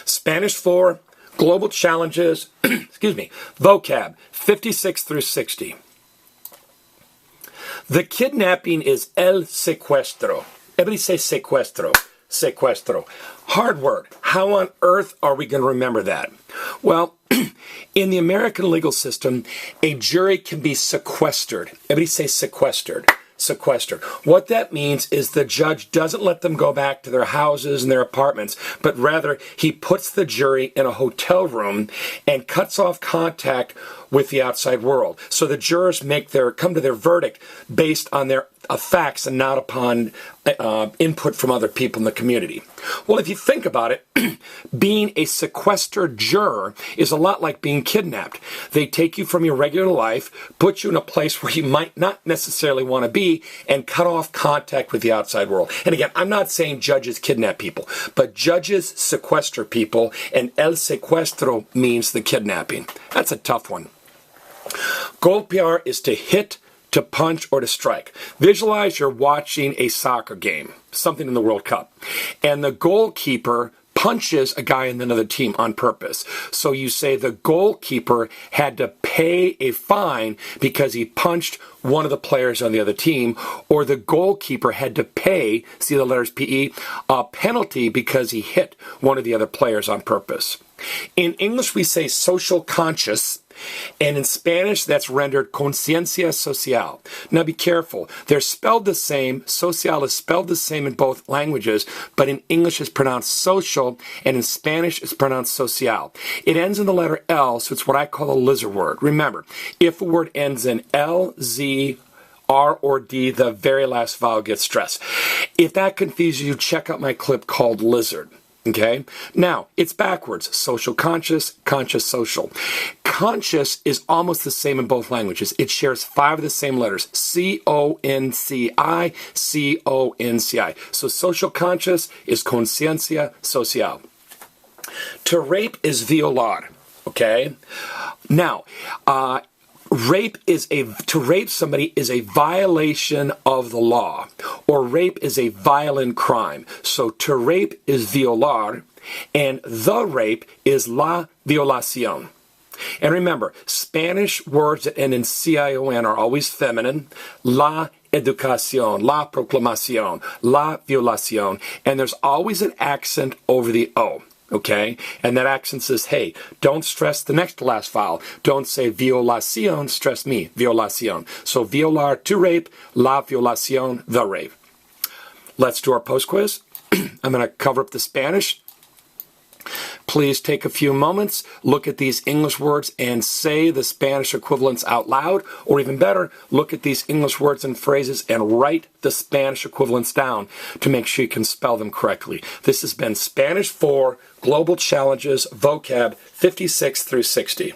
Spanish 4, Global Challenges, excuse me, vocab 56 through 60. The kidnapping is el secuestro. Everybody say secuestro. Secuestro. Hard word. How on earth are we going to remember that? Well, in the American legal system, a jury can be sequestered. Everybody say sequestered. Sequestered. What that means is the judge doesn't let them go back to their houses and their apartments, but rather he puts the jury in a hotel room and cuts off contact with the outside world. So the jurors come to their verdict based on their facts and not upon input from other people in the community. Well, if you think about it, being a sequestered juror is a lot like being kidnapped. They take you from your regular life, put you in a place where you might not necessarily want to be, and cut off contact with the outside world. And again, I'm not saying judges kidnap people, but judges sequester people, and el secuestro means the kidnapping. That's a tough one. Golpear is to hit, to punch, or to strike. Visualize you're watching a soccer game, something in the World Cup, and the goalkeeper punches a guy in another team on purpose. So you say the goalkeeper had to pay a fine because he punched one of the players on the other team, or the goalkeeper had to pay, see the letters P-E, a penalty because he hit one of the other players on purpose. In English, we say social conscious, and in Spanish, that's rendered conciencia social. Now be careful. They're spelled the same. Social is spelled the same in both languages, but in English it's pronounced social, and in Spanish it's pronounced social. It ends in the letter L, so it's what I call a lizard word. Remember, if a word ends in L, Z, R, or D, the very last vowel gets stressed. If that confuses you, check out my clip called Lizard. Okay? Now, it's backwards. Social conscious, conscious social. Conscious is almost the same in both languages. It shares 5 of the same letters. C-O-N-C-I, C-O-N-C-I. So social conscious is conciencia social. To rape is violar. Okay? Now, to rape somebody is a violation of the law, or rape is a violent crime. So to rape is violar, and the rape is la violación. And remember, Spanish words that end in C-I-O-N are always feminine. La educación, la proclamación, la violación, and there's always an accent over the O. Okay? And that accent says, hey, don't stress the next to last vowel. Don't say violación, stress me, violación. So violar, to rape, la violación, the rape. Let's do our post-quiz. I'm going to cover up the Spanish. Please take a few moments, look at these English words and say the Spanish equivalents out loud, or even better, look at these English words and phrases and write the Spanish equivalents down to make sure you can spell them correctly. This has been Spanish 4 Global Challenges Vocab 56 through 60.